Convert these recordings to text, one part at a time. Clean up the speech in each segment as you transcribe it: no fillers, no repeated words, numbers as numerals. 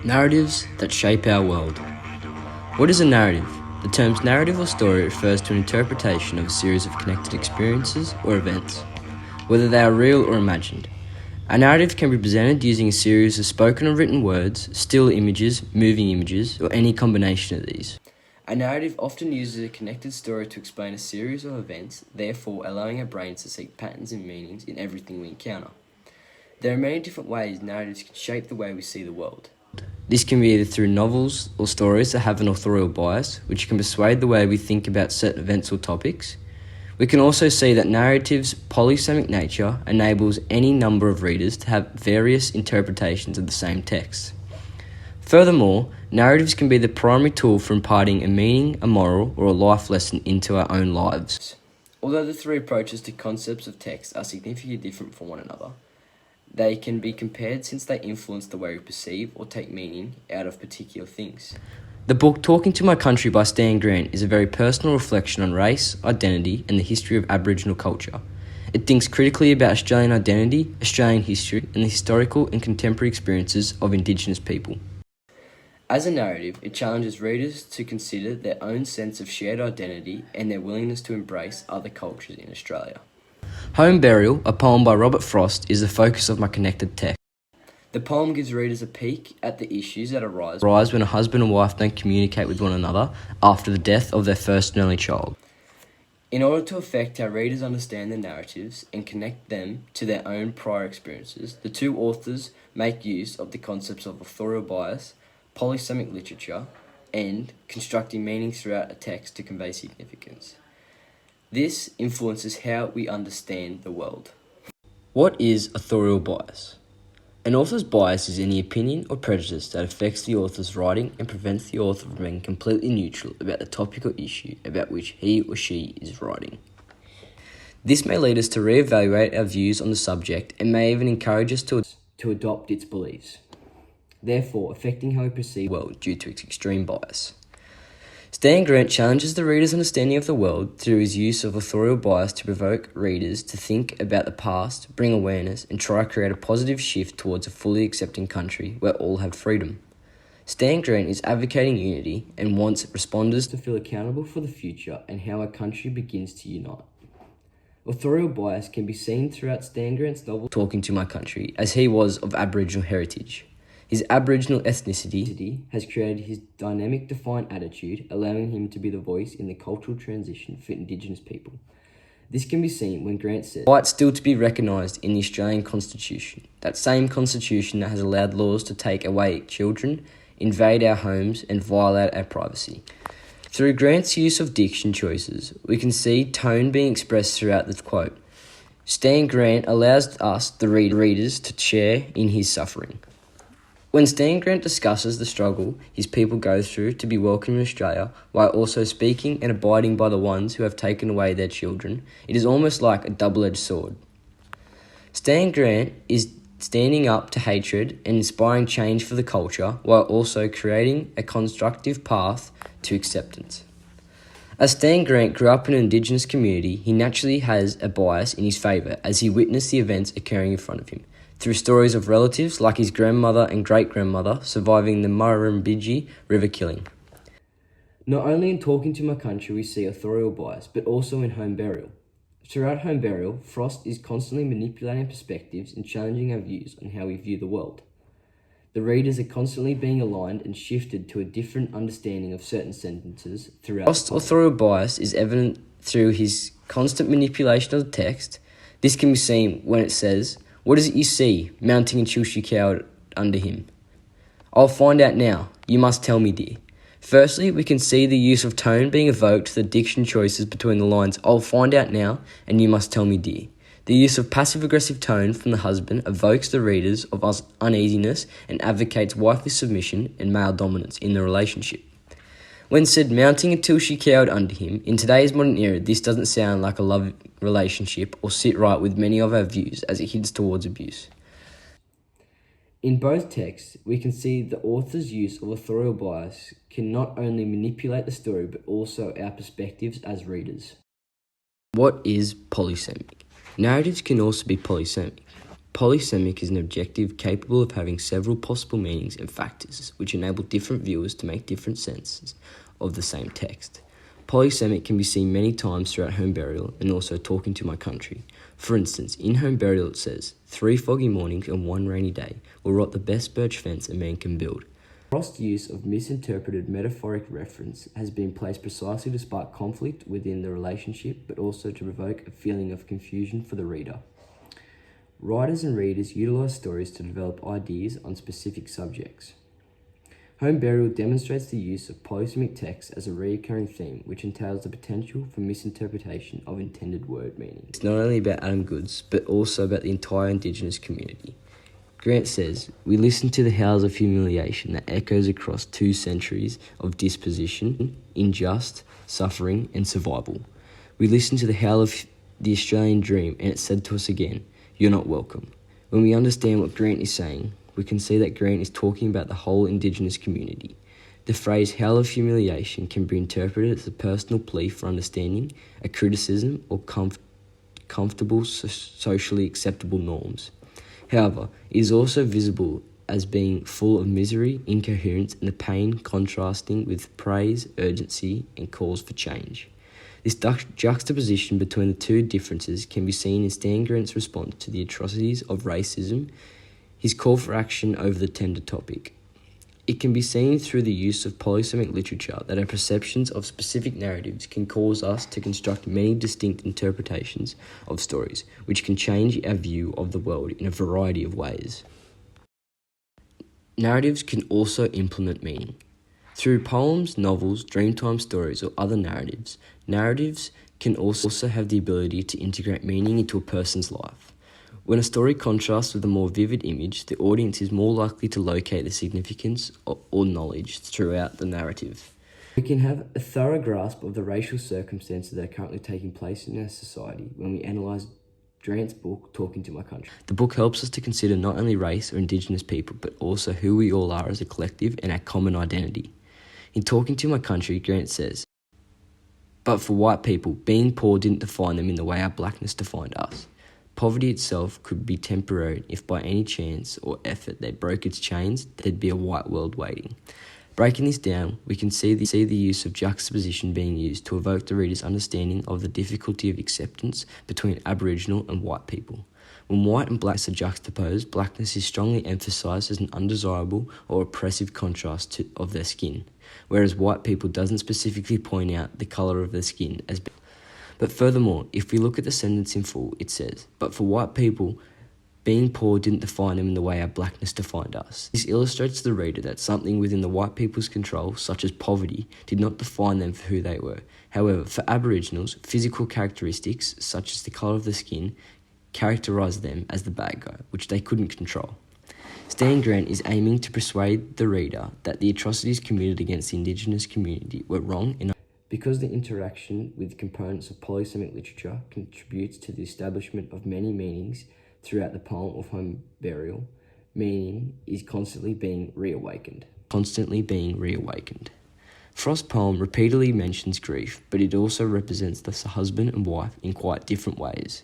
Narratives that shape our world. What is a narrative? The terms narrative or story refers to an interpretation of a series of connected experiences or events, whether they are real or imagined. A narrative can be presented using a series of spoken or written words, still images, moving images, or any combination of these. A narrative often uses a connected story to explain a series of events, therefore allowing our brains to seek patterns and meanings in everything we encounter. There are many different ways narratives can shape the way we see the world. This can be either through novels or stories that have an authorial bias, which can persuade the way we think about certain events or topics. We can also see that narratives' polysemic nature enables any number of readers to have various interpretations of the same text. Furthermore, narratives can be the primary tool for imparting a meaning, a moral, or a life lesson into our own lives. Although the three approaches to concepts of text are significantly different from one another, they can be compared since they influence the way we perceive or take meaning out of particular things. The book Talking to My Country by Stan Grant is a very personal reflection on race, identity, and the history of Aboriginal culture. It thinks critically about Australian identity, Australian history, and the historical and contemporary experiences of Indigenous people. As a narrative, it challenges readers to consider their own sense of shared identity and their willingness to embrace other cultures in Australia. Home Burial, a poem by Robert Frost, is the focus of my connected text. The poem gives readers a peek at the issues that arise when a husband and wife don't communicate with one another after the death of their first and only child. In order to affect how readers understand the narratives and connect them to their own prior experiences, the two authors make use of the concepts of authorial bias, polysemic literature, and constructing meanings throughout a text to convey significance. This influences how we understand the world. What is authorial bias? An author's bias is any opinion or prejudice that affects the author's writing and prevents the author from being completely neutral about the topic or issue about which he or she is writing. This may lead us to reevaluate our views on the subject and may even encourage us to adopt its beliefs, therefore affecting how we perceive the world due to its extreme bias. Stan Grant challenges the reader's understanding of the world through his use of authorial bias to provoke readers to think about the past, bring awareness, and try to create a positive shift towards a fully accepting country where all have freedom. Stan Grant is advocating unity and wants responders to feel accountable for the future and how our country begins to unite. Authorial bias can be seen throughout Stan Grant's novel Talking to My Country, as he was of Aboriginal heritage. His Aboriginal ethnicity has created his dynamic, defiant attitude, allowing him to be the voice in the cultural transition for Indigenous people. This can be seen when Grant says, "Rights still to be recognised in the Australian Constitution, that same Constitution that has allowed laws to take away children, invade our homes, and violate our privacy." Through Grant's use of diction choices, we can see tone being expressed throughout the quote. Stan Grant allows us, the readers, to share in his suffering. When Stan Grant discusses the struggle his people go through to be welcome in Australia, while also speaking and abiding by the ones who have taken away their children, it is almost like a double-edged sword. Stan Grant is standing up to hatred and inspiring change for the culture, while also creating a constructive path to acceptance. As Stan Grant grew up in an Indigenous community, he naturally has a bias in his favour as he witnessed the events occurring in front of him, through stories of relatives like his grandmother and great-grandmother surviving the Murrumbidgee River killing. Not only in Talking to My Country we see authorial bias, but also in Home Burial. Throughout Home Burial, Frost is constantly manipulating perspectives and challenging our views on how we view the world. The readers are constantly being aligned and shifted to a different understanding of certain sentences throughout. Frost's authorial bias is evident through his constant manipulation of the text. This can be seen when it says, "What is it you see, mounting a Chilshi cow under him? I'll find out now. You must tell me, dear." Firstly, we can see the use of tone being evoked to the diction choices between the lines, "I'll find out now," and "You must tell me, dear." The use of passive-aggressive tone from the husband evokes the readers of uneasiness and advocates wifely submission and male dominance in the relationship. When said mounting until she cowered under him, in today's modern era, this doesn't sound like a love relationship or sit right with many of our views as it hints towards abuse. In both texts, we can see the author's use of authorial bias can not only manipulate the story, but also our perspectives as readers. What is polysemic? Narratives can also be polysemic. Polysemic is an adjective capable of having several possible meanings and factors, which enable different viewers to make different senses of the same text. Polysemic can be seen many times throughout Home Burial and also Talking to My Country. For instance, in Home Burial it says, 3 foggy mornings and 1 rainy day will rot the best birch fence a man can build. Frost's use of misinterpreted metaphoric reference has been placed precisely to spark conflict within the relationship, but also to provoke a feeling of confusion for the reader. Writers and readers utilise stories to develop ideas on specific subjects. Home Burial demonstrates the use of polysemic text as a recurring theme, which entails the potential for misinterpretation of intended word meanings. It's not only about Adam Goodes, but also about the entire Indigenous community. Grant says, "We listen to the howls of humiliation that echoes across 2 centuries of dispossession, injustice, suffering, and survival. We listen to the howl of the Australian dream, and it said to us again, 'You're not welcome.'" When we understand what Grant is saying, we can see that Grant is talking about the whole Indigenous community. The phrase howl of humiliation can be interpreted as a personal plea for understanding, a criticism, or comfortable socially acceptable norms. However, it is also visible as being full of misery, incoherence, and the pain contrasting with praise, urgency, and calls for change. This juxtaposition between the 2 differences can be seen in Stan Grant's response to the atrocities of racism, his call for action over the tender topic. It can be seen through the use of polysemic literature that our perceptions of specific narratives can cause us to construct many distinct interpretations of stories, which can change our view of the world in a variety of ways. Narratives can also implement meaning. Through poems, novels, Dreamtime stories, or other narratives, narratives can also have the ability to integrate meaning into a person's life. When a story contrasts with a more vivid image, the audience is more likely to locate the significance or knowledge throughout the narrative. We can have a thorough grasp of the racial circumstances that are currently taking place in our society when we analyse Grant's book, Talking to My Country. The book helps us to consider not only race or Indigenous people, but also who we all are as a collective and our common identity. In Talking to My Country, Grant says, "But for white people, being poor didn't define them in the way our blackness defined us. Poverty itself could be temporary if by any chance or effort they broke its chains, there'd be a white world waiting." Breaking this down, we can see the use of juxtaposition being used to evoke the reader's understanding of the difficulty of acceptance between Aboriginal and white people. When white and black are juxtaposed, blackness is strongly emphasised as an undesirable or oppressive contrast of their skin, whereas white people doesn't specifically point out the colour of their skin as. But furthermore, if we look at the sentence in full, it says, "But for white people, being poor didn't define them in the way our blackness defined us." This illustrates to the reader that something within the white people's control, such as poverty, did not define them for who they were. However, for Aboriginals, physical characteristics, such as the colour of the skin, characterised them as the bad guy, which they couldn't control. Stan Grant is aiming to persuade the reader that the atrocities committed against the Indigenous community were wrong and because the interaction with components of polysemic literature contributes to the establishment of many meanings throughout the poem of Home Burial, meaning is constantly being reawakened. Frost's poem repeatedly mentions grief, but it also represents the husband and wife in quite different ways.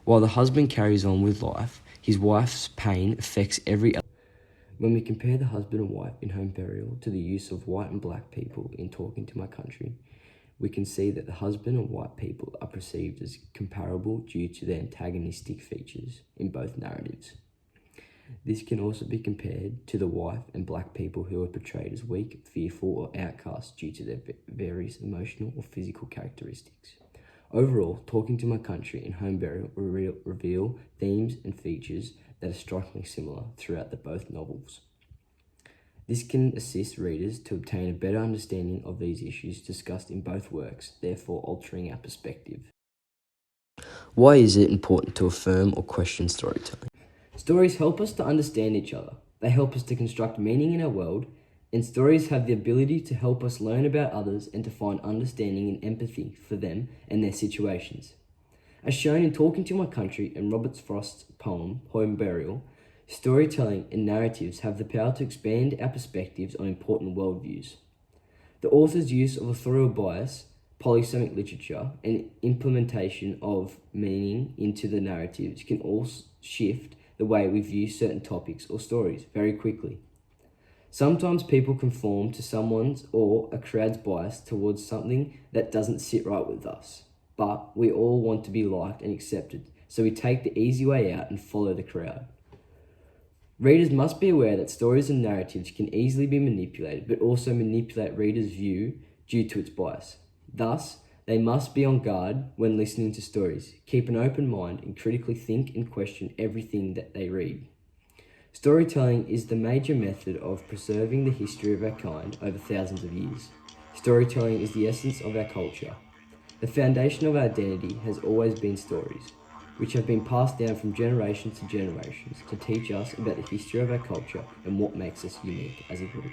While the husband carries on with life, his wife's pain affects every other. When we compare the husband and wife in Home Burial to the use of white and black people in Talking to My Country, we can see that the husband and white people are perceived as comparable due to their antagonistic features in both narratives. This can also be compared to the wife and black people who are portrayed as weak, fearful, or outcast due to their various emotional or physical characteristics. Overall, Talking to My Country and Home Burial reveal themes and features that are strikingly similar throughout both novels. This can assist readers to obtain a better understanding of these issues discussed in both works, therefore altering our perspective. Why is it important to affirm or question storytelling? Stories help us to understand each other. They help us to construct meaning in our world, and stories have the ability to help us learn about others and to find understanding and empathy for them and their situations. As shown in Talking to My Country and Robert Frost's poem, Home Burial, storytelling and narratives have the power to expand our perspectives on important worldviews. The author's use of authorial bias, polysemic literature, and implementation of meaning into the narratives can also shift the way we view certain topics or stories very quickly. Sometimes people conform to someone's or a crowd's bias towards something that doesn't sit right with us. But we all want to be liked and accepted, so we take the easy way out and follow the crowd. Readers must be aware that stories and narratives can easily be manipulated, but also manipulate readers' view due to its bias. Thus, they must be on guard when listening to stories, keep an open mind, and critically think and question everything that they read. Storytelling is the major method of preserving the history of our kind over thousands of years. Storytelling is the essence of our culture. The foundation of our identity has always been stories, which have been passed down from generations to generations to teach us about the history of our culture and what makes us unique as a group.